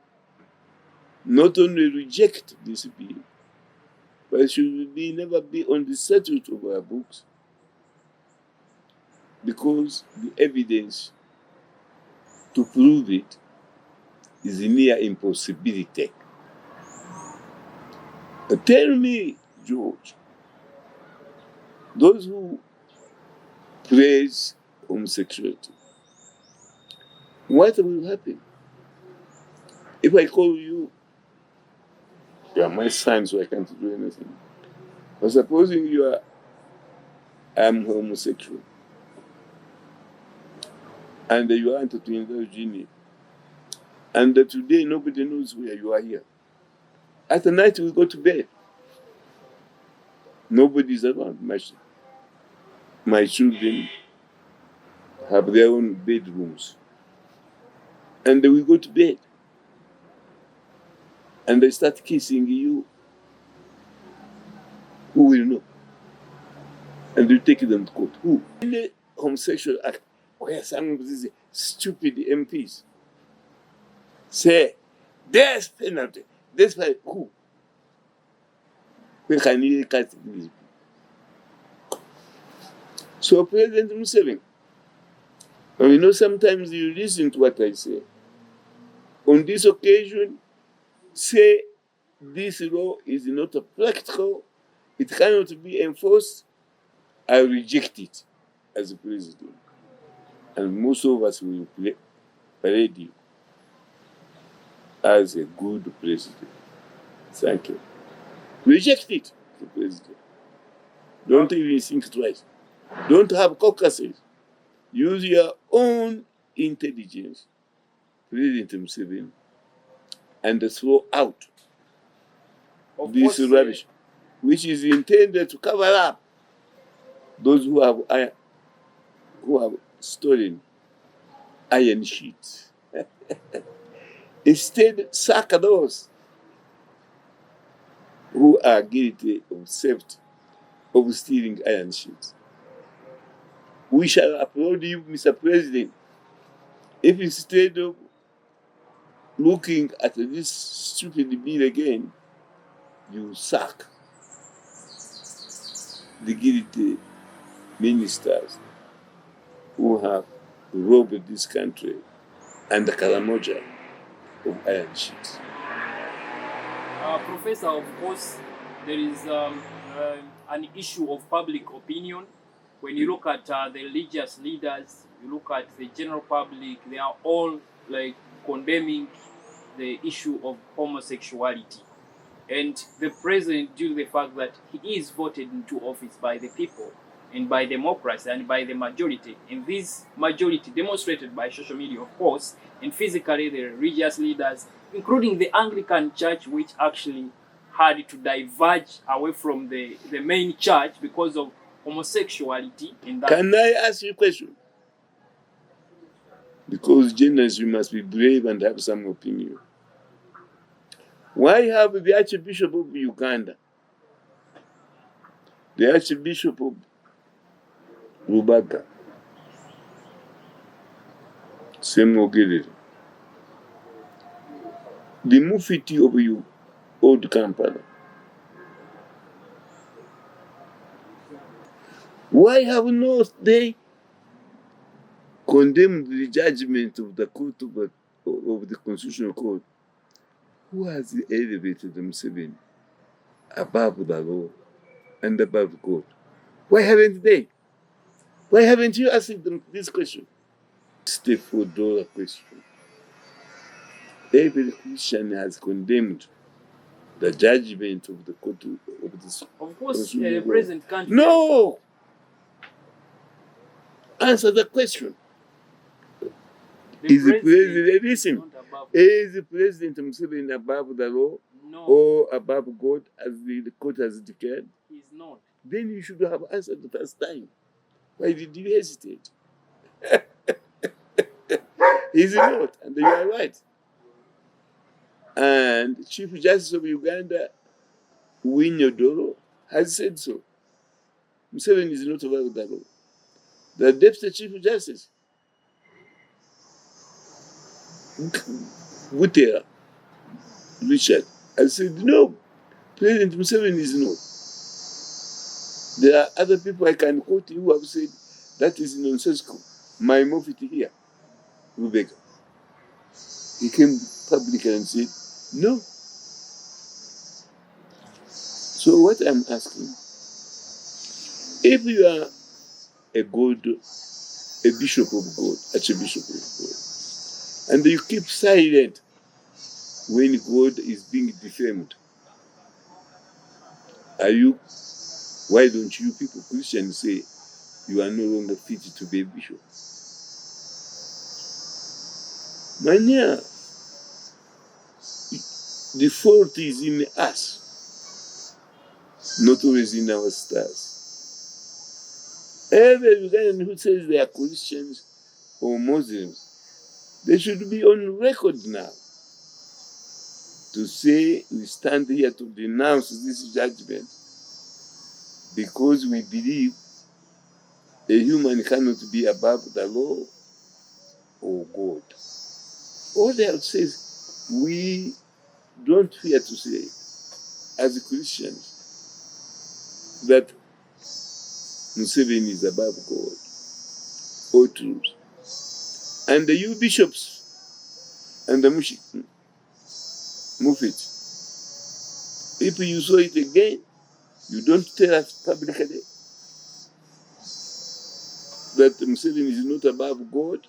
not only reject this bill, but it should never be on the statute of our books, because the evidence to prove it is a near impossibility. Tell me, George, those who praise homosexuality, what will happen? If I call you, you are my son, so I can't do anything. But supposing I'm homosexual, and you want to indulge in it, and today nobody knows where you are here. At night we go to bed. Nobody's around. My children have their own bedrooms. And we go to bed. And they start kissing you. Who will know? And you take them to court. Who? In the homosexual act, where some of these stupid MPs say, there's penalty. That's why who? Where can you catch these? So President Museveni, and you know, sometimes you listen to what I say. On this occasion, say this law is not practical, it cannot be enforced, I reject it as a president. And most of us will parade you as a good president. Thank you. Reject it, the president. Don't even think twice. Don't have caucuses. Use your own intelligence, President Museveni, and throw out this rubbish, which is intended to cover up those who have stolen iron sheets. Instead, sack those who are guilty of theft of stealing iron sheets. We shall applaud you, Mr. President, if instead of looking at this stupid bill again, you sack the guilty ministers who have robbed this country and the Karamoja of iron sheets. Professor, of course, there is an issue of public opinion. When you look at the religious leaders, you look at the general public, they are all like condemning the issue of homosexuality. And the president, due to the fact that he is voted into office by the people and by democracy and by the majority, and this majority demonstrated by social media, of course, and physically the religious leaders, including the Anglican Church, which actually had to diverge away from the main church because of homosexuality. In that. Can I ask you a question? Because journalists, you must be brave and have some opinion. Why have the Archbishop of Uganda, the Archbishop of Rubaga, Semogere, the Mufti of you, Old Kampala, why have not they condemned the judgment of the court of the Constitutional Court, who has elevated Museveni above the law and above God? Why haven't they? Why haven't you asked them this question? It's the $4 question. Every Christian has condemned the judgment of the court of this. Of course, the president can't. No! Answer the question. Is the president, listen, is the President Museveni above the law? No. Or above God, as the court has declared? He's not. Then you should have answered the first time. Why did you hesitate? He's not, and you are right. And Chief Justice of Uganda, Winyodoro, has said so. Museveni is not above the law. The Deputy Chief Justice, Butera, Richard, has said no, President Museveni is not. There are other people I can quote who have said that is nonsensical. My Mufti here, Rebecca, he came publicly and said no. So what I'm asking, if you are a bishop of God, archbishop of God, and you keep silent when God is being defamed, why don't you people, Christians, say you are no longer fit to be a bishop? Mania, the fault is in us, not always in our stars. Every Ugandan who says they are Christians or Muslims, they should be on record now to say we stand here to denounce this judgment because we believe a human cannot be above the law or God. All they have said is we don't fear to say, as Christians, that Museveni is above God or truth. And the you bishops and the Mufti, if you saw it again, you don't tell us publicly that Museveni is not above God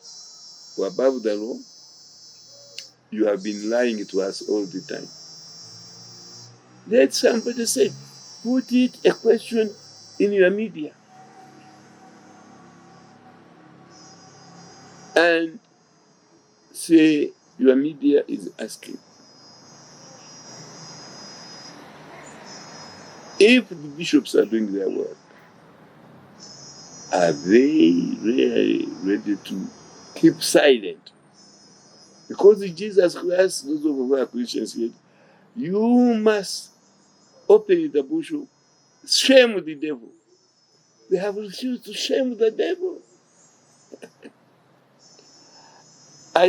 or above the law. You have been lying to us all the time. Let somebody say, put it a question in your media. And say your media is asking. If the bishops are doing their work, are they really ready to keep silent? Because Jesus Christ, those of our Christians said, you must open the bush, shame the devil. They have refused to shame the devil. I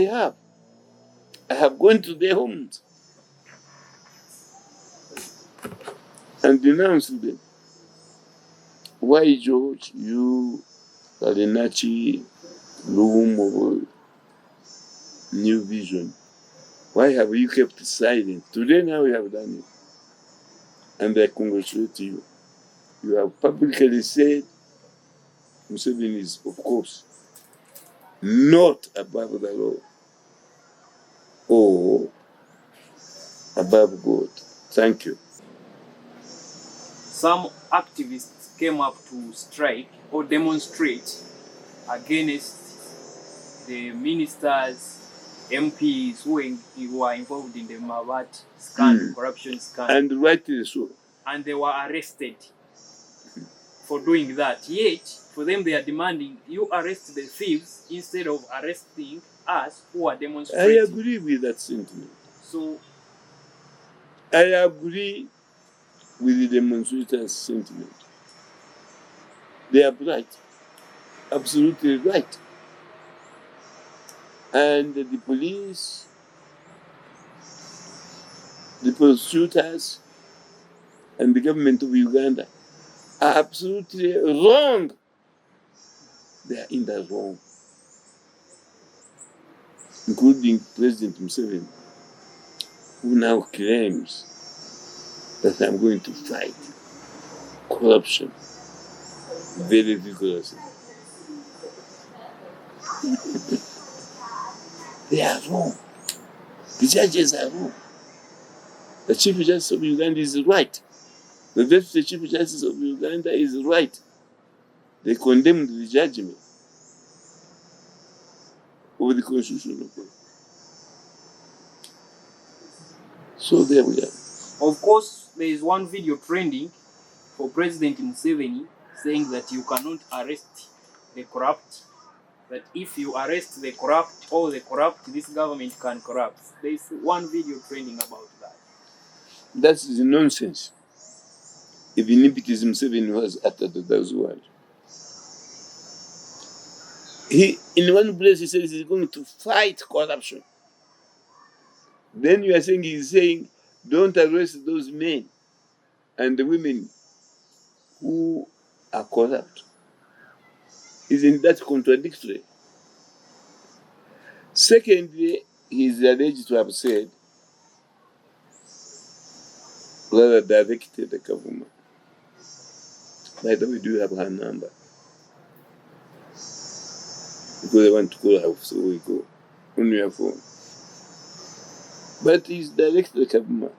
have gone to their homes and denounced them. Why, George, you are the Nachi room of New Vision? Why have you kept silent? Today now we have done it. And I congratulate you. You have publicly said Museveni is, of course, not above the law or above God. Thank you. Some activists came up to strike or demonstrate against the ministers, MPs who were involved in the Mavat scandal, corruption scandal. And rightly so. And they were arrested for doing that. Yet, for them, they are demanding you arrest the thieves instead of arresting us who are demonstrating. I agree with that sentiment. So, I agree with the demonstrators' sentiment. They are right. Absolutely right. And the police, the prosecutors, and the government of Uganda are absolutely wrong. They are in the wrong. Including President Museveni, who now claims that I'm going to fight corruption very vigorously. They are wrong. The judges are wrong. The Chief Justice of Uganda is right. The Deputy Chief Justice of Uganda is right. They condemned the judgment of the Constitutional Court. So there we are. Of course, there is one video trending for President Museveni saying that you cannot arrest the corrupt, that if you arrest the corrupt, all the corrupt, this government can corrupt. There is one video trending about that. That's nonsense. Even if it is Museveni who has uttered those words. In one place he says he's going to fight corruption. Then you are saying he's saying, don't arrest those men and the women who are corrupt. Isn't that contradictory? Secondly, he is alleged to have said, rather directed the government. By the way, do you have her number? Because I want to call her, so we go on your phone. But he's directed the government.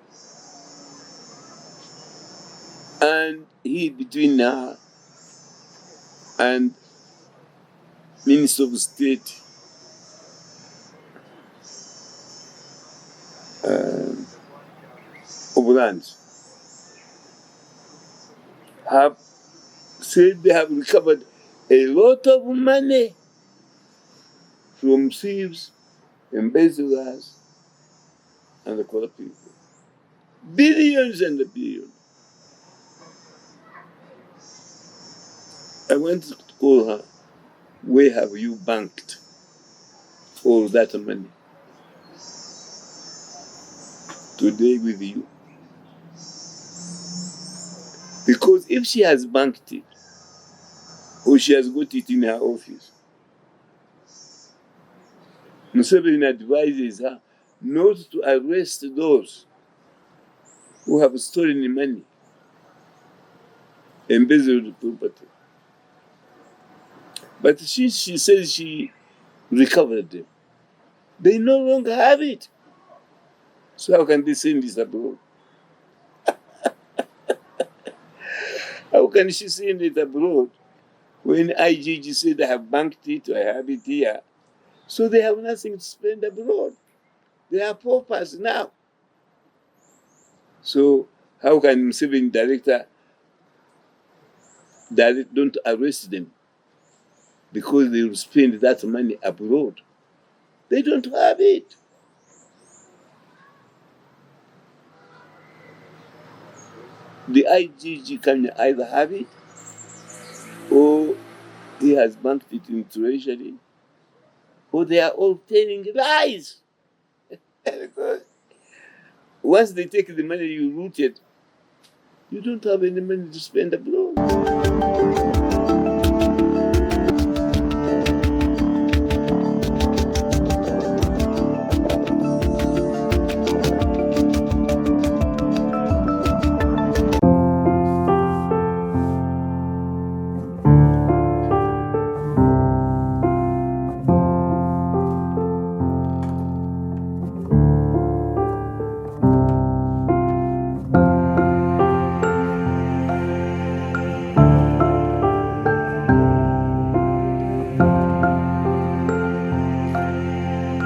And he, between her and Minister of State, of Land, have said they have recovered a lot of money from thieves, embezzlers, and the corrupt people. Billions and billions. I went to call her, where have you banked all that money? Today with you. Because if she has banked it, or she has got it in her office. Museveni advises her not to arrest those who have stolen money, embezzled property. But since she says she recovered them, they no longer have it. So how can they send this abroad? How can she send it abroad when IGG said I have banked it, I have it here? So they have nothing to spend abroad. They are paupers now. So how can Museveni director don't arrest them because they will spend that money abroad? They don't have it. The IGG can either have it or he has banked it in treasury, or they are all telling lies. Because once they take the money you rooted, you don't have any money to spend abroad.